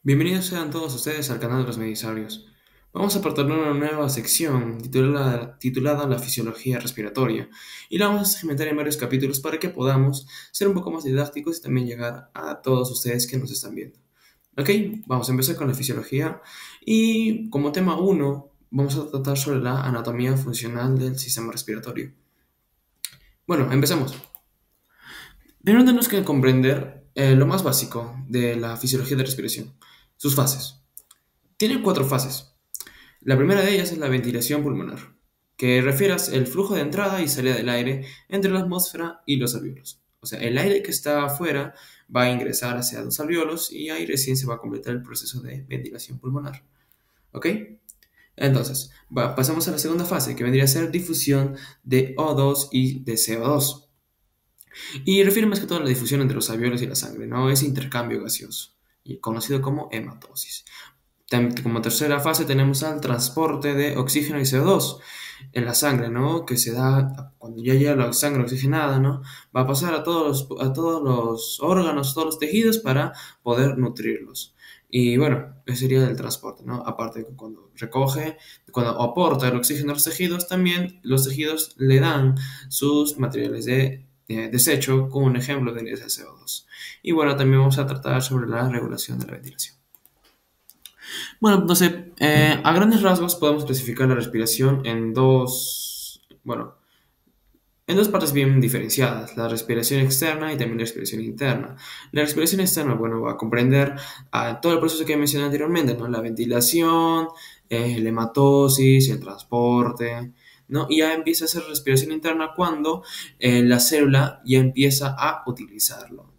Bienvenidos sean todos ustedes al canal de los Medisarios. Vamos a partir una nueva sección titulada La fisiología respiratoria y la vamos a segmentar en varios capítulos para que podamos ser un poco más didácticos y también llegar a todos ustedes que nos están viendo. Ok, vamos a empezar con la fisiología y como tema uno vamos a tratar sobre la anatomía funcional del sistema respiratorio. Bueno, empecemos. Primero tenemos que comprender lo más básico de la fisiología de respiración, sus fases. Tiene cuatro fases. La primera de ellas es la ventilación pulmonar, que refiere el flujo de entrada y salida del aire entre la atmósfera y los alvéolos. O sea, el aire que está afuera va a ingresar hacia los alvéolos y ahí recién se va a completar el proceso de ventilación pulmonar. ¿Ok? Entonces, pasamos a la segunda fase, que vendría a ser difusión de O2 y de CO2. Y refiere más que todo a la difusión entre los alvéolos y la sangre, ¿no? Ese intercambio gaseoso, y conocido como hematosis. Como tercera fase tenemos al transporte de oxígeno y CO2 en la sangre, ¿no? Que se da cuando ya llega la sangre oxigenada, ¿no? Va a pasar a todos los órganos, todos los tejidos para poder nutrirlos. Y bueno, ese sería el transporte, ¿no? Aparte de que cuando aporta el oxígeno a los tejidos, también los tejidos le dan sus materiales de desecho, como un ejemplo de el CO2. Y bueno, también vamos a tratar sobre la regulación de la ventilación. Bueno, entonces, a grandes rasgos podemos clasificar la respiración en dos partes bien diferenciadas, la respiración externa y también la respiración interna. La respiración externa, bueno, va a comprender todo el proceso que mencioné anteriormente, ¿no? La ventilación, la hematosis, el transporte, ¿no? Y ya empieza a hacer respiración interna cuando la célula ya empieza a utilizarlo.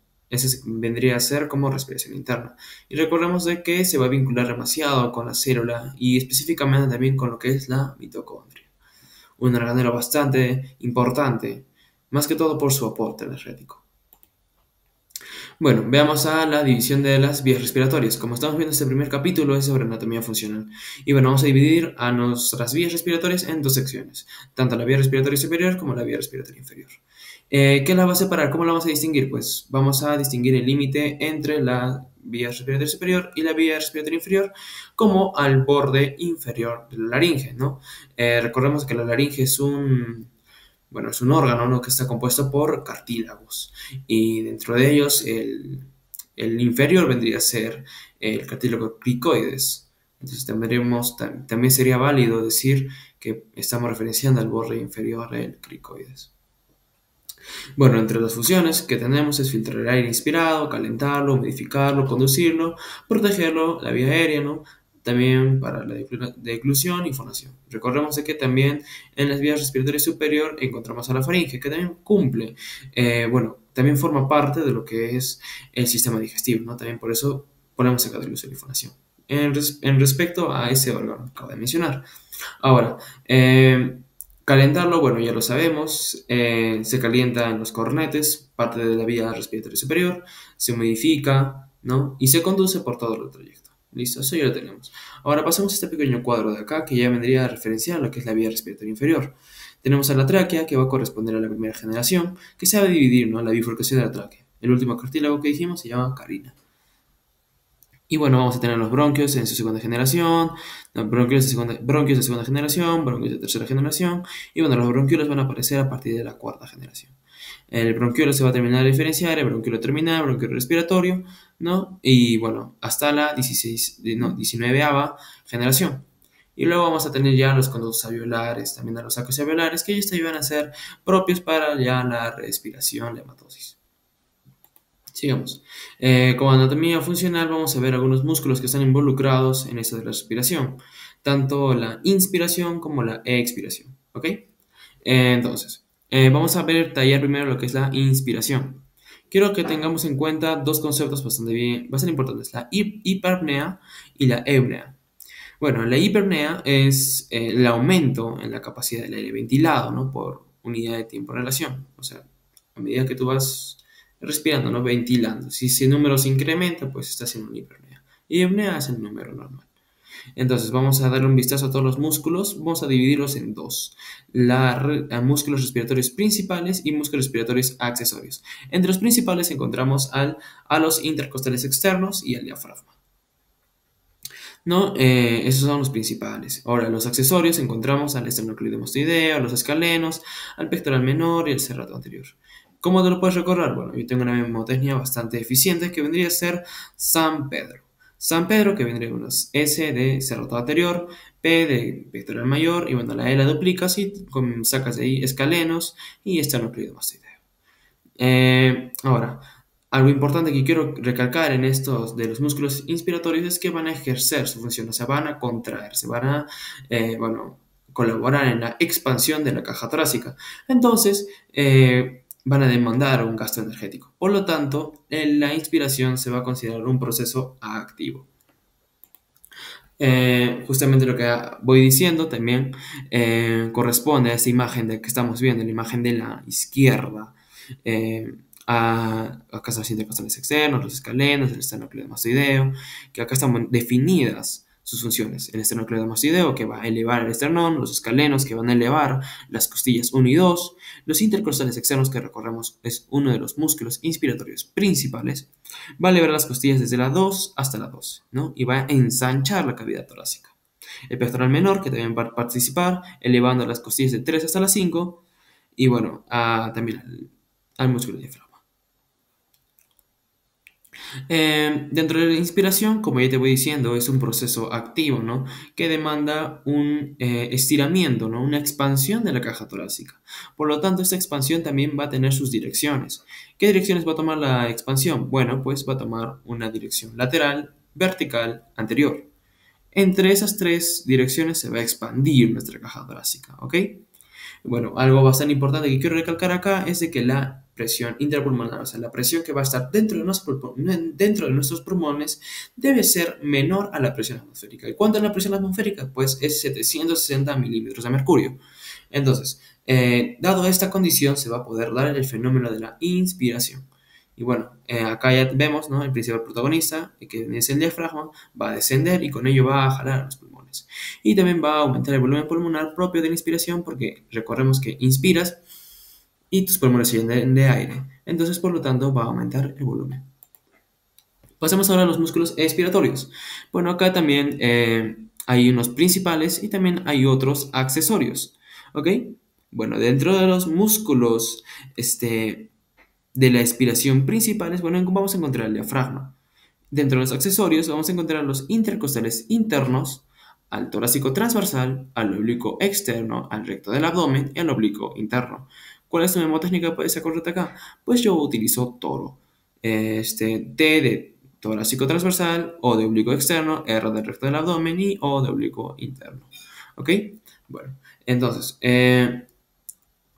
Vendría a ser como respiración interna. Y recordemos de que se va a vincular demasiado con la célula y específicamente también con lo que es la mitocondria, un organelo bastante importante, más que todo por su aporte energético. Bueno, veamos a la división de las vías respiratorias. Como estamos viendo, este primer capítulo es sobre anatomía funcional. Y bueno, vamos a dividir a nuestras vías respiratorias en dos secciones, tanto la vía respiratoria superior como la vía respiratoria inferior. ¿Qué la va a separar? ¿Cómo la vamos a distinguir? Pues vamos a distinguir el límite entre la vía respiratoria superior y la vía respiratoria inferior como al borde inferior de la laringe, ¿no? Recordemos que la laringe es un órgano, ¿no? Que está compuesto por cartílagos y dentro de ellos el inferior vendría a ser el cartílago cricoides. Entonces también sería válido decir que estamos referenciando al borde inferior del cricoides. Bueno, entre las funciones que tenemos es filtrar el aire inspirado, calentarlo, humidificarlo, conducirlo, protegerlo, la vía aérea, ¿no? También para la deglución y fonación. Recordemos de que también en las vías respiratorias superior encontramos a la faringe, que también cumple, también forma parte de lo que es el sistema digestivo, ¿no? También por eso ponemos acá deglución y fonación. En respecto a ese órgano que acabo de mencionar. Ahora, calentarlo, bueno, ya lo sabemos, se calienta en los cornetes, parte de la vía respiratoria superior, se humidifica, ¿no? Y se conduce por todo el trayecto. Listo, eso ya lo tenemos. Ahora pasamos a este pequeño cuadro de acá que ya vendría a referenciar lo que es la vía respiratoria inferior. Tenemos a la tráquea que va a corresponder a la primera generación, que se va a dividir, ¿no? La bifurcación de la tráquea. El último cartílago que dijimos se llama carina. Y bueno, vamos a tener los bronquios en su segunda generación, los bronquios de segunda generación, bronquios de tercera generación, y bueno, los bronquiolos van a aparecer a partir de la cuarta generación. El bronquiolo se va a terminar de diferenciar, el bronquiolo terminal, el bronquiolo respiratorio, ¿no? Y bueno, hasta la 19ª generación. Y luego vamos a tener ya los conductos alveolares, también a los sacos alveolares, que ellos te van a ser propios para ya la respiración, la hematosis. Sigamos. Como anatomía funcional vamos a ver algunos músculos que están involucrados en esto de la respiración, tanto la inspiración como la expiración, ¿ok? Entonces, vamos a tallar primero lo que es la inspiración. Quiero que tengamos en cuenta dos conceptos bastante importantes, la hiperpnea y la eupnea. Bueno, la hiperpnea es el aumento en la capacidad del aire ventilado, ¿no? Por unidad de tiempo-relación. O sea, a medida que tú vas respirando, ¿no? Ventilando. Si ese número se incrementa, pues está haciendo una hiperpnea. Y apnea es el número normal. Entonces, vamos a darle un vistazo a todos los músculos. Vamos a dividirlos en dos. A músculos respiratorios principales y músculos respiratorios accesorios. Entre los principales encontramos a los intercostales externos y al diafragma. ¿No? Esos son los principales. Ahora, los accesorios encontramos al esternocleidomastoideo, a los escalenos, al pectoral menor y el serrato anterior. ¿Cómo te lo puedes recordar? Bueno, yo tengo una mnemotecnia bastante eficiente que vendría a ser San Pedro. San Pedro, que vendría con las S de serrato anterior, P de pectoral mayor, y bueno, la E la duplicas y sacas de ahí escalenos y esternocleidomastoideo. Ahora, algo importante que quiero recalcar en estos de los músculos inspiratorios es que van a ejercer su función, o sea, van a contraerse, van a, bueno, colaborar en la expansión de la caja torácica. Entonces, van a demandar un gasto energético. Por lo tanto, la inspiración se va a considerar un proceso activo. Justamente lo que voy diciendo también corresponde a esta imagen de que estamos viendo, la imagen de la izquierda, eh, acá están los intercostales externos, los escalenos, el esternocleidomastoideo, que acá están definidas sus funciones. El esternocleidomastoideo que va a elevar el esternón, los escalenos que van a elevar las costillas 1 y 2, los intercostales externos que recordemos es uno de los músculos inspiratorios principales, va a elevar las costillas desde la 2 hasta la 12, ¿no? Y va a ensanchar la cavidad torácica. El pectoral menor, que también va a participar, elevando las costillas de 3 hasta las 5, y bueno, también al músculo diafragma. Dentro de la inspiración, como ya te voy diciendo, es un proceso activo, ¿no? Que demanda un estiramiento, ¿no? Una expansión de la caja torácica. Por lo tanto, esta expansión también va a tener sus direcciones. ¿Qué direcciones va a tomar la expansión? Bueno, pues va a tomar una dirección lateral, vertical, anterior. Entre esas tres direcciones se va a expandir nuestra caja torácica, ¿ok? Bueno, algo bastante importante que quiero recalcar acá es de que la presión intrapulmonar, o sea, la presión que va a estar dentro de nuestros pulmones, debe ser menor a la presión atmosférica. ¿Y cuánto es la presión atmosférica? Pues es 760 milímetros de mercurio. Entonces, dado esta condición, se va a poder dar el fenómeno de la inspiración. Y bueno, acá ya vemos, ¿no? El principal protagonista, que es el diafragma, va a descender y con ello va a jalar a los pulmones. Y también va a aumentar el volumen pulmonar propio de la inspiración porque recordemos que inspiras y tus pulmones se llenan de aire. Entonces, por lo tanto, va a aumentar el volumen. Pasemos ahora a los músculos expiratorios. Bueno, acá también hay unos principales y también hay otros accesorios. ¿Ok? Bueno, dentro de los músculos de la expiración principales, bueno, vamos a encontrar el diafragma. Dentro de los accesorios vamos a encontrar los intercostales internos, al torácico transversal, al oblicuo externo, al recto del abdomen y al oblicuo interno. ¿Cuál es tu mnemotécnica para esa correcta acá? Pues yo utilizo toro. T de torácico transversal, O de oblicuo externo, R del recto del abdomen y O de oblicuo interno. ¿Ok? Bueno, entonces,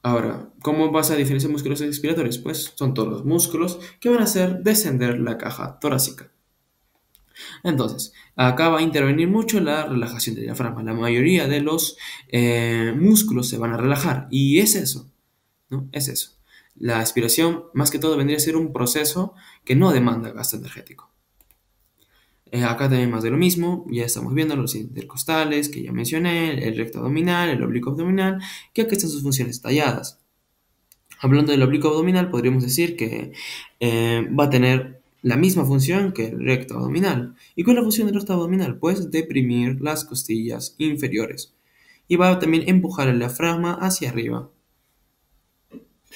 ahora, ¿cómo vas a diferenciar músculos expiratorios? Pues son todos los músculos que van a hacer descender la caja torácica. Entonces, acá va a intervenir mucho la relajación del diafragma. La mayoría de los músculos se van a relajar y es eso, ¿no? Es eso. La aspiración, más que todo, vendría a ser un proceso que no demanda gasto energético. Acá también más de lo mismo, ya estamos viendo los intercostales que ya mencioné, el recto abdominal, el oblicuo abdominal, que acá están sus funciones detalladas. Hablando del oblicuo abdominal, podríamos decir que va a tener la misma función que el recto abdominal. ¿Y cuál es la función del recto abdominal? Pues deprimir las costillas inferiores. Y va a también empujar el diafragma hacia arriba.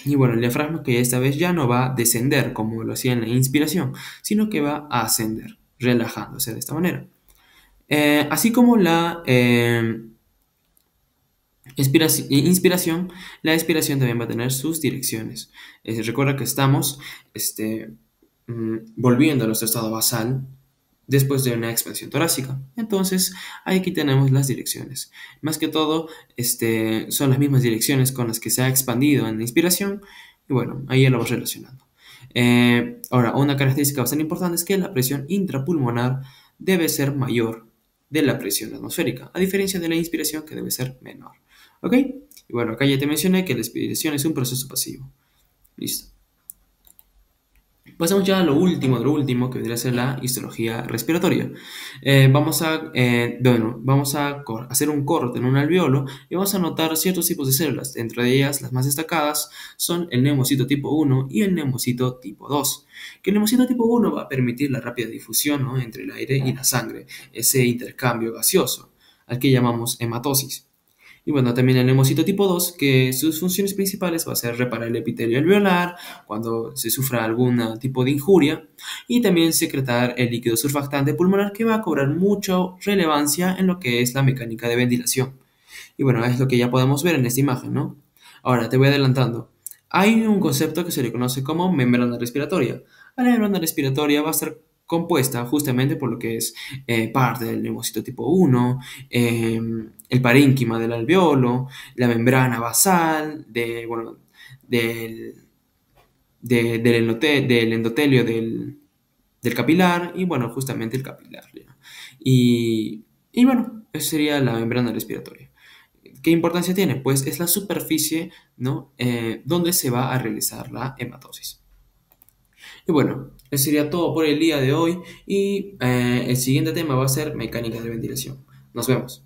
Y bueno, el diafragma que esta vez ya no va a descender como lo hacía en la inspiración, sino que va a ascender, relajándose de esta manera. Así como la inspiración, la expiración también va a tener sus direcciones. Recuerda que estamos volviendo a nuestro estado basal después de una expansión torácica. Entonces, aquí tenemos las direcciones. Más que todo, son las mismas direcciones con las que se ha expandido en la inspiración. Y bueno, ahí ya lo vas relacionando. Ahora, una característica bastante importante es que la presión intrapulmonar debe ser mayor de la presión atmosférica, a diferencia de la inspiración que debe ser menor. ¿Ok? Y bueno, acá ya te mencioné que la expiración es un proceso pasivo. Listo. Pasamos ya a lo último, que vendría a ser la histología respiratoria. Vamos a hacer un corte en un alveolo y vamos a notar ciertos tipos de células. Entre ellas, las más destacadas son el neumocito tipo 1 y el neumocito tipo 2. Que el neumocito tipo 1 va a permitir la rápida difusión, ¿no?, entre el aire y la sangre, ese intercambio gaseoso, al que llamamos hematosis. Y bueno, también el neumocito tipo 2, que sus funciones principales va a ser reparar el epitelio alveolar cuando se sufra algún tipo de injuria y también secretar el líquido surfactante pulmonar, que va a cobrar mucha relevancia en lo que es la mecánica de ventilación. Y bueno, es lo que ya podemos ver en esta imagen, ¿no? Ahora, te voy adelantando. Hay un concepto que se le conoce como membrana respiratoria. La membrana respiratoria va a estar compuesta justamente por lo que es parte del neumocito tipo 1, el parénquima del alveolo, la membrana basal, bueno, del, del endotelio del capilar y bueno, justamente el capilar, ¿ya? Y bueno, eso sería la membrana respiratoria. ¿Qué importancia tiene? Pues es la superficie, ¿no?, donde se va a realizar la hematosis. Y bueno, eso sería todo por el día de hoy y el siguiente tema va a ser mecánica de ventilación. Nos vemos.